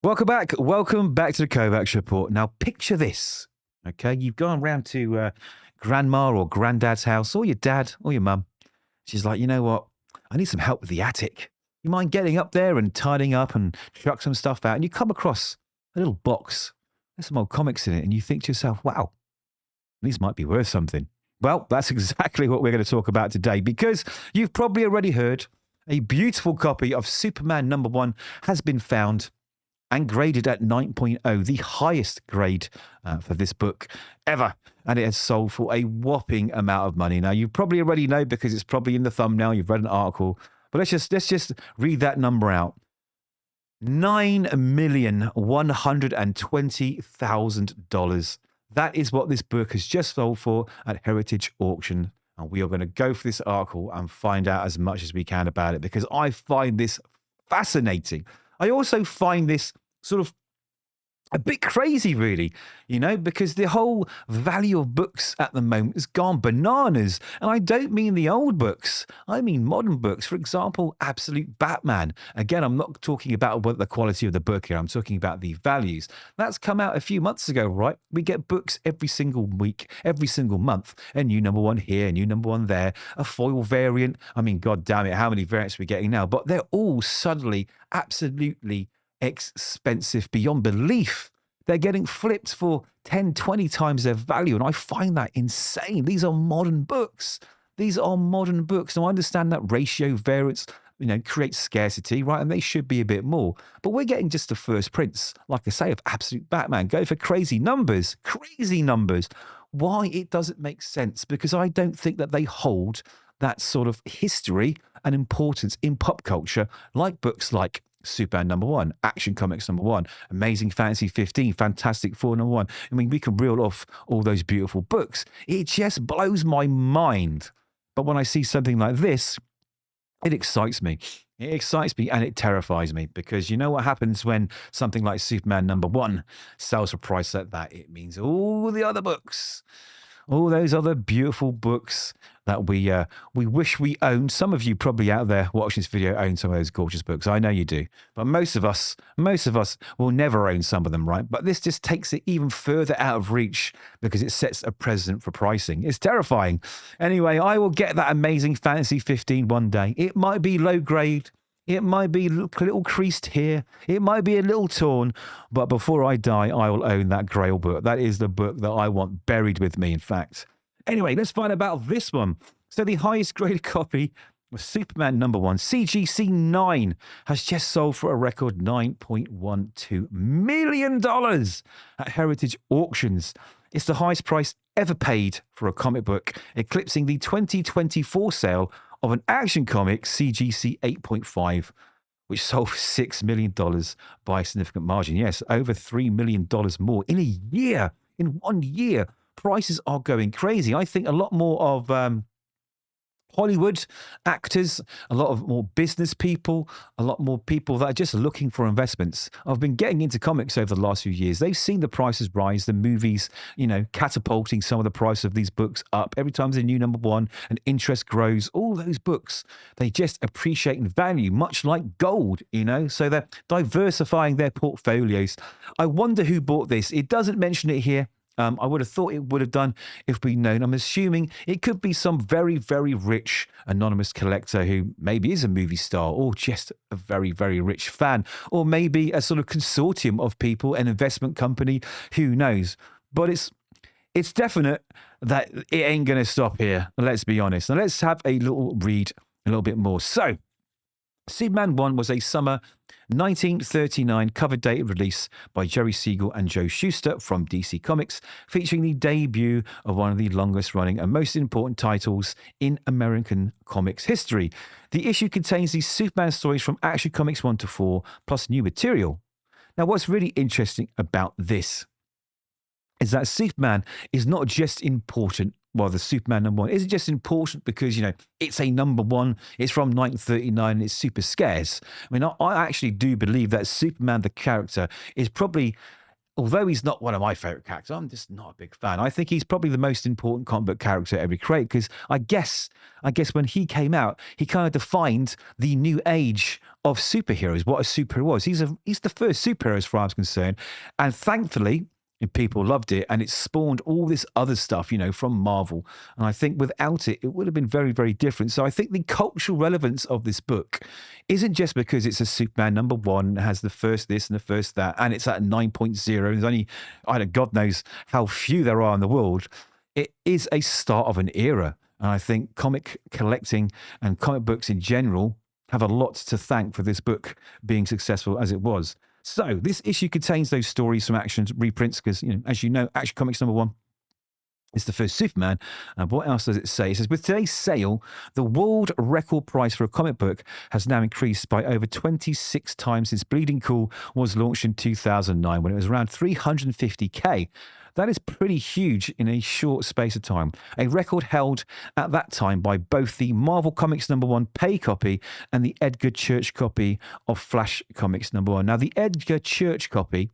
Welcome back. Welcome back to the Kovacs Report. Now, picture this. Okay, you've gone round to grandma or granddad's house, or your dad or your mum. She's like, you know what? I need some help with the attic. You mind getting up there and tidying up and chuck some stuff out? And you come across a little box. There's some old comics in it, and you think to yourself, wow, these might be worth something. Well, that's exactly what we're going to talk about today, because you've probably already heard a beautiful copy of Superman #1 has been found and graded at 9.0, the highest grade for this book ever. And it has sold for a whopping amount of money. Now, you probably already know because it's probably in the thumbnail. You've read an article. But let's just read that number out. $9,120,000. That is what this book has just sold for at Heritage Auction. And we are going to go for this article and find out as much as we can about it, because I find this fascinating. I also find this sort of a bit crazy, really, because the whole value of books at the moment has gone bananas. And I don't mean the old books. I mean modern books. For example, Absolute Batman. Again, I'm not talking about the quality of the book here. I'm talking about the values. That's come out a few months ago, right? We get books every single week, every single month. A new #1 here, a new #1 there, a foil variant. I mean, God damn it, how many variants are we getting now? But they're all suddenly absolutely expensive beyond belief. They're getting flipped for 10, 20 times their value. And I find that insane. These are modern books. These are modern books. Now, I understand that ratio variance, creates scarcity, right? And they should be a bit more. But we're getting just the first prints, like I say, of Absolute Batman. Go for crazy numbers. Crazy numbers. Why? It doesn't make sense, because I don't think that they hold that sort of history and importance in pop culture like books like Superman #1, Action Comics #1, Amazing Fantasy 15, Fantastic Four #1. I mean, we can reel off all those beautiful books. It just blows my mind. But when I see something like this, it excites me. It excites me and it terrifies me, because you know what happens when something like Superman #1 sells for a price like that? It means all the other books, all those other beautiful books that we wish we owned. Some of you probably out there watching this video own some of those gorgeous books. I know you do. But most of us will never own some of them, right? But this just takes it even further out of reach, because it sets a precedent for pricing. It's terrifying. Anyway, I will get that Amazing Fantasy 15 one day. It might be low grade. It might be a little creased here. It might be a little torn. But before I die, I will own that Grail book. That is the book that I want buried with me, in fact. Anyway, let's find about this one. So the highest graded copy of Superman #1, CGC 9, has just sold for a record $9.12 million at Heritage Auctions. It's the highest price ever paid for a comic book, eclipsing the 2024 sale of an Action comic, CGC 8.5, which sold for $6 million by a significant margin. Yes, over $3 million more in a year, in 1 year. Prices are going crazy. I think a lot more of Hollywood actors, a lot of more business people, a lot more people that are just looking for investments. I've been getting into comics over the last few years. They've seen the prices rise, the movies, catapulting some of the price of these books up. Every time there's a new #1 and interest grows, all those books, they just appreciate in value, much like gold, So they're diversifying their portfolios. I wonder who bought this. It doesn't mention it here. I would have thought it would have done if we'd known. I'm assuming it could be some very, very rich anonymous collector who maybe is a movie star, or just a very, very rich fan, or maybe a sort of consortium of people, an investment company, who knows. But it's definite that it ain't going to stop here. Let's be honest. Now let's have a little read a little bit more. So Superman 1 was a summer 1939 cover date release by Jerry Siegel and Joe Shuster from DC Comics, featuring the debut of one of the longest running and most important titles in American comics history. The issue contains the Superman stories from Action Comics 1 to 4, plus new material. Now, what's really interesting about this is that Superman is not just important. Well, the Superman #1 isn't just important because, it's a #1, it's from 1939, and it's super scarce. I mean, I actually do believe that Superman, the character, is probably although he's not one of my favorite characters, I'm just not a big fan. I think he's probably the most important comic book character ever created because I guess when he came out, he kind of defined the new age of superheroes, what a superhero was. He's the first superhero as far as I'm concerned. And thankfully, and people loved it, and it spawned all this other stuff, from Marvel. And I think without it, it would have been very, very different. So I think the cultural relevance of this book isn't just because it's a Superman #1, it has the first this and the first that, and it's at 9.0. There's only, God knows how few there are in the world. It is a start of an era. And I think comic collecting and comic books in general have a lot to thank for this book being successful as it was. So this issue contains those stories from Action's reprints because, as you know, Action Comics #1 is the first Superman. And what else does it say? It says, with today's sale, the world record price for a comic book has now increased by over 26 times since Bleeding Cool was launched in 2009 when it was around 350k. That is pretty huge in a short space of time. A record held at that time by both the Marvel Comics #1 pay copy and the Edgar Church copy of Flash Comics #1. Now, the Edgar Church copy,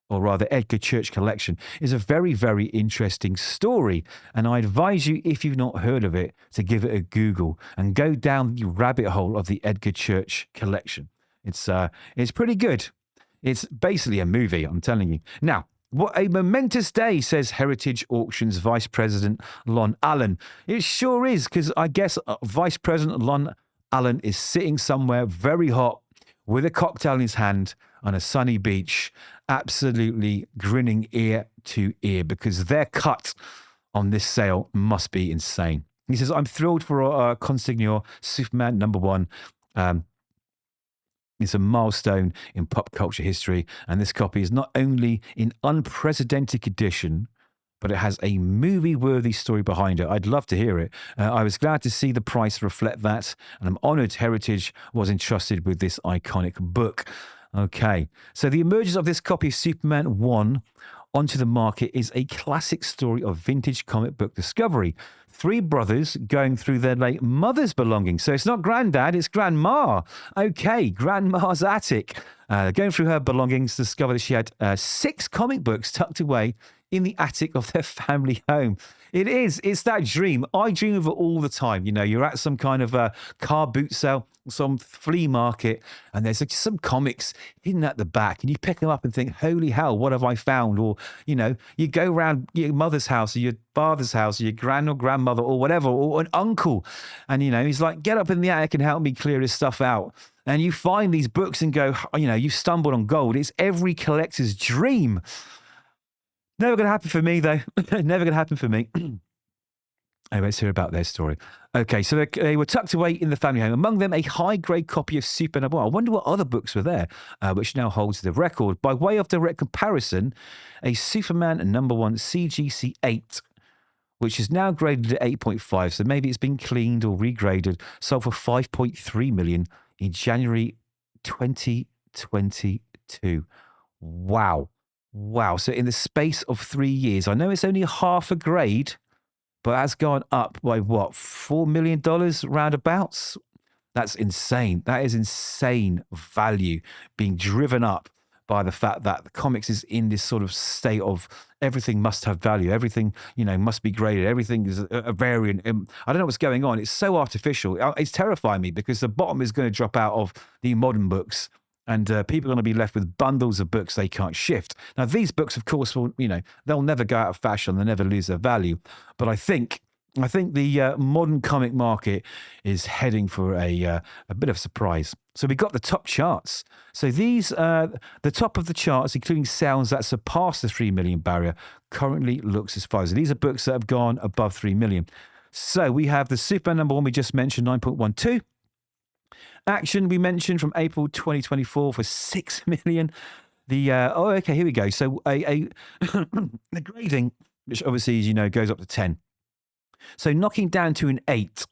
or rather Edgar Church collection, is a very, very interesting story. And I advise you, if you've not heard of it, to give it a Google and go down the rabbit hole of the Edgar Church collection. It's pretty good. It's basically a movie, I'm telling you. Now, what a momentous day, says Heritage Auctions Vice President Lon Allen. It sure is, because I guess Vice President Lon Allen is sitting somewhere very hot with a cocktail in his hand on a sunny beach, absolutely grinning ear to ear because their cut on this sale must be insane. He says, I'm thrilled for Consignor Superman #1. It's a milestone in pop culture history, and this copy is not only in unprecedented condition, but it has a movie-worthy story behind it. I'd love to hear it. I was glad to see the price reflect that, and I'm honored Heritage was entrusted with this iconic book. Okay, so the emergence of this copy of Superman 1 onto the market is a classic story of vintage comic book discovery. Three brothers going through their late mother's belongings. So it's not granddad, it's grandma. Okay, grandma's attic. Going through her belongings, discover that she had 6 comic books tucked away in the attic of their family home. It's that dream. I dream of it all the time. You're at some kind of a car boot sale, some flea market, and there's some comics hidden at the back, and you pick them up and think, holy hell, what have I found? Or, you go around your mother's house or your father's house or your grand or grandmother or whatever, or an uncle, and, he's like, get up in the attic and help me clear this stuff out. And you find these books and go, you've stumbled on gold. It's every collector's dream. Never going to happen for me, though. Never going to happen for me. Anyway, let's hear about their story. Okay, so they were tucked away in the family home. Among them, a high-grade copy of Superman #1. I wonder what other books were there, which now holds the record. By way of direct comparison, a Superman #1 CGC 8, which is now graded at 8.5, so maybe it's been cleaned or regraded, sold for $5.3 million in January 2022. Wow. So in the space of 3 years, I know it's only half a grade, but that's gone up by what, $4 million roundabouts? That's insane. That is insane value being driven up by the fact that the comics is in this sort of state of everything must have value. Everything, must be graded. Everything is a variant. I don't know what's going on. It's so artificial. It's terrifying me because the bottom is going to drop out of the modern books. And people are going to be left with bundles of books they can't shift. Now, these books, of course, will, they'll never go out of fashion. They'll never lose their value. But I think the modern comic market is heading for a bit of a surprise. So we got the top charts. So these, the top of the charts, including sales that surpass the 3 million barrier, currently looks as follows. These are books that have gone above 3 million. So we have the Superman #1 we just mentioned, 9.12. Action we mentioned from April 2024 for 6 million. Okay, here we go. So the grading, which obviously, as you know, goes up to 10. So knocking down to an 8,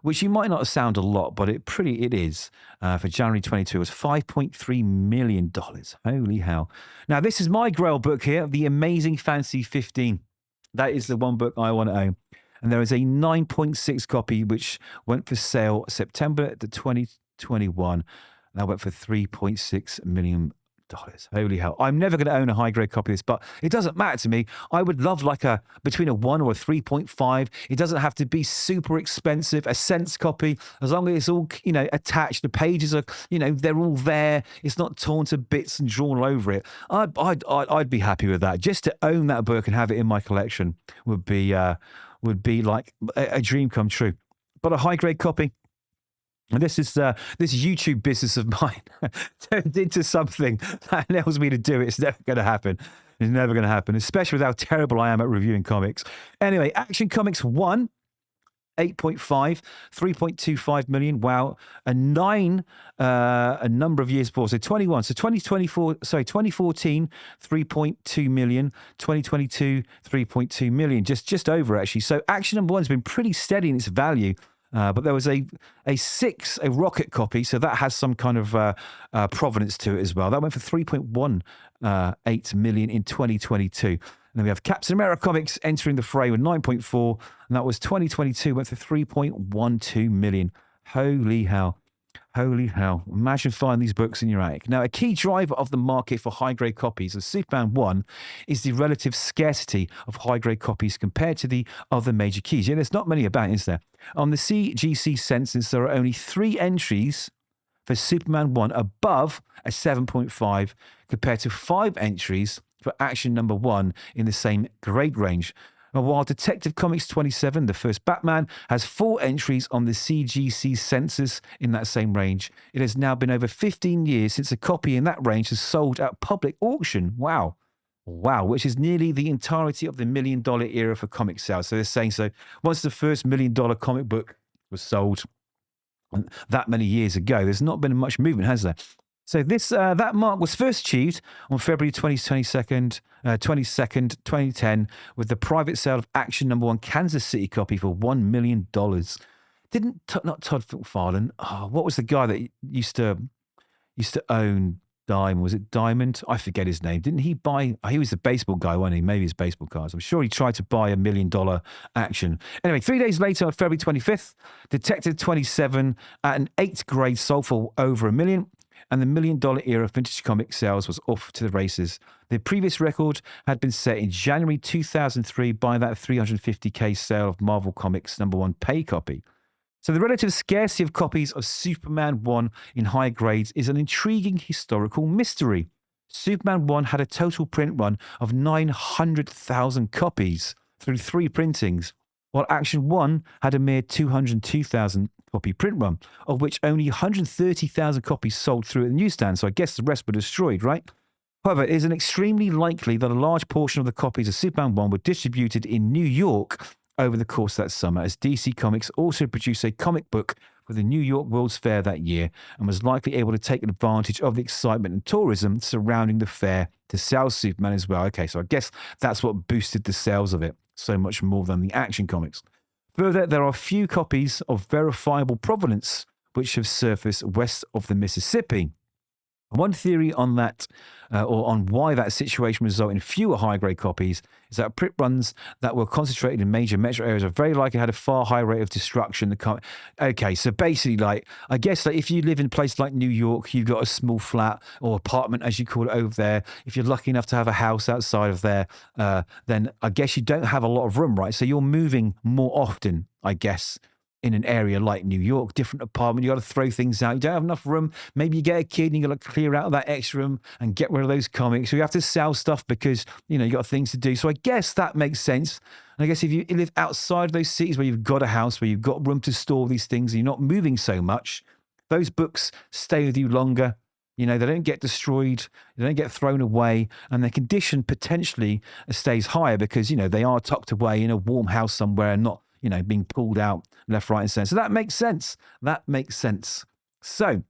which you might not sound a lot, but it is. For January 22, it was $5.3 million. Holy hell. Now, this is my Grail book here, The Amazing Fantasy 15. That is the one book I want to own. And there is a 9.6 copy, which went for sale September 2021. That went for $3.6 million. Holy hell. I'm never going to own a high grade copy of this, but it doesn't matter to me. I would love like between a 1 or a 3.5. It doesn't have to be super expensive, a cents copy, as long as it's all, attached. The pages are, they're all there. It's not torn to bits and drawn all over it. I'd be happy with that. Just to own that book and have it in my collection would be like a dream come true. But a high grade copy, and this YouTube business of mine turned into something that enables me to do it. It's never going to happen. It's never going to happen, especially with how terrible I am at reviewing comics. Anyway, Action Comics 1, 8.5, 3.25 million. Wow. A number of years before. So 21. So 2014, 3.2 million. 2022, 3.2 million. Just over, actually. So Action number 1's been pretty steady in its value. But there was a rocket copy, so that has some kind of provenance to it as well. That went for 3.18 million in 2022. And then we have Captain America Comics entering the fray with 9.4, and that was 2022, went for 3.12 million. Holy hell. Holy hell. Imagine finding these books in your attic. Now, a key driver of the market for high-grade copies of Superman 1 is the relative scarcity of high-grade copies compared to the other major keys. Yeah, there's not many about, is there? On the CGC census, there are only 3 entries for Superman 1 above a 7.5 compared to 5 entries for Action number 1 in the same grade range. While Detective Comics 27, the first Batman, has 4 entries on the CGC census in that same range, it has now been over 15 years since a copy in that range has sold at public auction. Wow. Wow, which is nearly the entirety of the $1 million era for comic sales. So they're saying, so once the first $1 million comic book was sold that many years ago, there's not been much movement, has there? So that mark was first achieved on February 22nd, 2010, with the private sale of Action number 1 Kansas City copy for $1 million. Not Todd McFarlane. Oh, what was the guy that used to own Diamond? Was it Diamond? I forget his name. Didn't he buy? He was the baseball guy, wasn't he? Maybe his baseball cards. I'm sure he tried to buy $1 million Action. Anyway, 3 days later, on February 25th, Detective 27 at an 8th grade sold for over $1 million. And the $1 million era of vintage comic sales was off to the races. The previous record had been set in January 2003 by that 350k sale of Marvel Comics number 1 pay copy. So the relative scarcity of copies of Superman 1 in high grades is an intriguing historical mystery. Superman 1 had a total print run of 900,000 copies through 3 printings, while Action 1 had a mere 202,000 copy print run, of which only 130,000 copies sold through at the newsstand, so I guess the rest were destroyed, right? However, it is extremely likely that a large portion of the copies of Superman 1 were distributed in New York over the course of that summer, as DC Comics also produced a comic book for the New York World's Fair that year and was likely able to take advantage of the excitement and tourism surrounding the fair to sell Superman as well. Okay, so I guess that's what boosted the sales of it so much more than the Action Comics. Further, there are few copies of verifiable provenance which have surfaced west of the Mississippi. One theory on that, or on why that situation resulted in fewer high-grade copies, is that print runs that were concentrated in major metro areas are very likely had a far higher rate of destruction. Okay, so basically, like, I guess like if you live in a place like New York, you've got a small flat or apartment, as you call it, over there. If you're lucky enough to have a house outside of there, then I guess you don't have a lot of room, right? So you're moving more often, I guess, in an area like New York, different apartment, you got to throw things out. You don't have enough room. Maybe you get a kid and you got to clear out that extra room and get rid of those comics. So you have to sell stuff because, you got things to do. So I guess that makes sense. And I guess if you live outside of those cities where you've got a house, where you've got room to store these things, and you're not moving so much, those books stay with you longer. They don't get destroyed, they don't get thrown away, and their condition potentially stays higher because, they are tucked away in a warm house somewhere and not, being pulled out left, right, and center. So that makes sense. That makes sense. So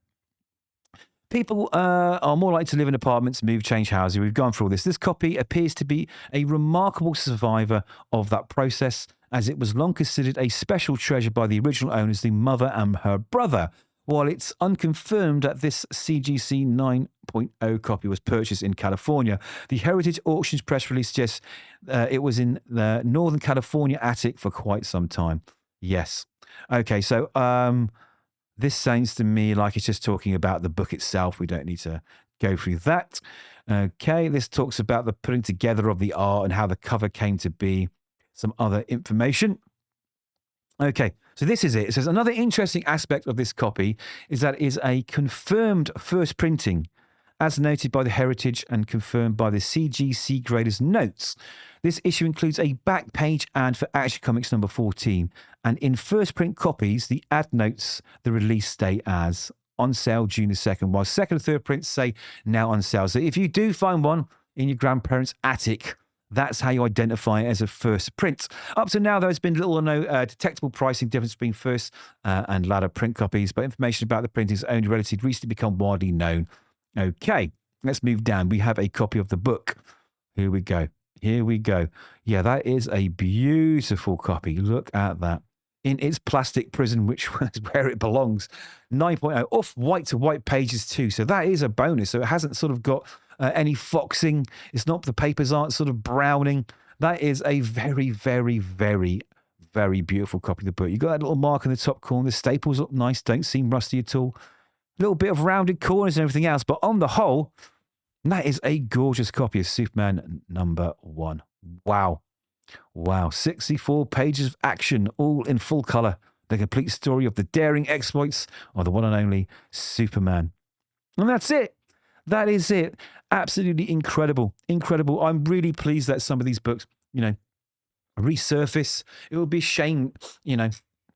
people are more likely to live in apartments, move, change houses. We've gone through all this. This copy appears to be a remarkable survivor of that process, as it was long considered a special treasure by the original owners, the mother and her brother. While it's unconfirmed that this CGC 9.0 copy was purchased in California, the Heritage Auctions press release suggests it was in the Northern California attic for quite some time. Yes. Okay, so this sounds to me like it's just talking about the book itself. We don't need to go through that. Okay, this talks about the putting together of the art and how the cover came to be, some other information. Okay, so this is it. It says another interesting aspect of this copy is that it is a confirmed first printing, as noted by the Heritage and confirmed by the CGC graders notes. This issue includes a back page ad for Action Comics number 14, and in first print copies, the ad notes the release date as on sale June the 2nd, while second and third prints say now on sale. So if you do find one in your grandparents' attic, that's how you identify it as a first print. Up to now, there's been little or no detectable pricing difference between first and latter print copies, but information about the printing has only relatively recently become widely known. Okay, let's move down. We have a copy of the book. Here we go. Here we go. Yeah, that is a beautiful copy. Look at that. In its plastic prison, which is where it belongs. 9.0, off white to white pages too. So that is a bonus. So it hasn't sort of got any foxing. It's not, the papers aren't sort of browning. That is a very, very, very, very beautiful copy of the book. You got that little mark in the top corner. The staples look nice, don't seem rusty at all. A little bit of rounded corners and everything else. But on the whole, that is a gorgeous copy of Superman number 1. Wow. Wow. 64 pages of action, all in full color. The complete story of the daring exploits of the one and only Superman. And that's it. That is it. Absolutely incredible. Incredible. I'm really pleased that some of these books, resurface. It would be a shame,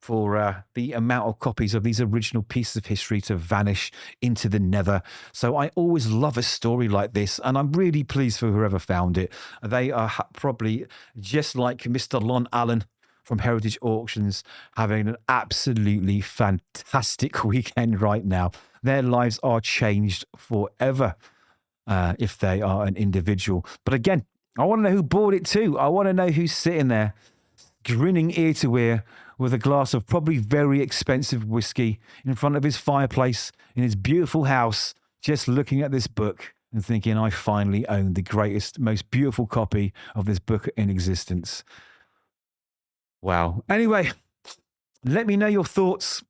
for the amount of copies of these original pieces of history to vanish into the nether. So I always love a story like this, and I'm really pleased for whoever found it. They are probably just like Mr. Lon Allen from Heritage Auctions, having an absolutely fantastic weekend right now. Their lives are changed forever if they are an individual. But again, I want to know who bought it too. I want to know who's sitting there grinning ear to ear with a glass of probably very expensive whiskey in front of his fireplace in his beautiful house, just looking at this book and thinking, I finally own the greatest, most beautiful copy of this book in existence. Wow. Anyway, let me know your thoughts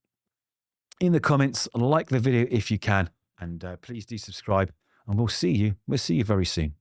in the comments. Like the video if you can, and please do subscribe, and we'll see you very soon.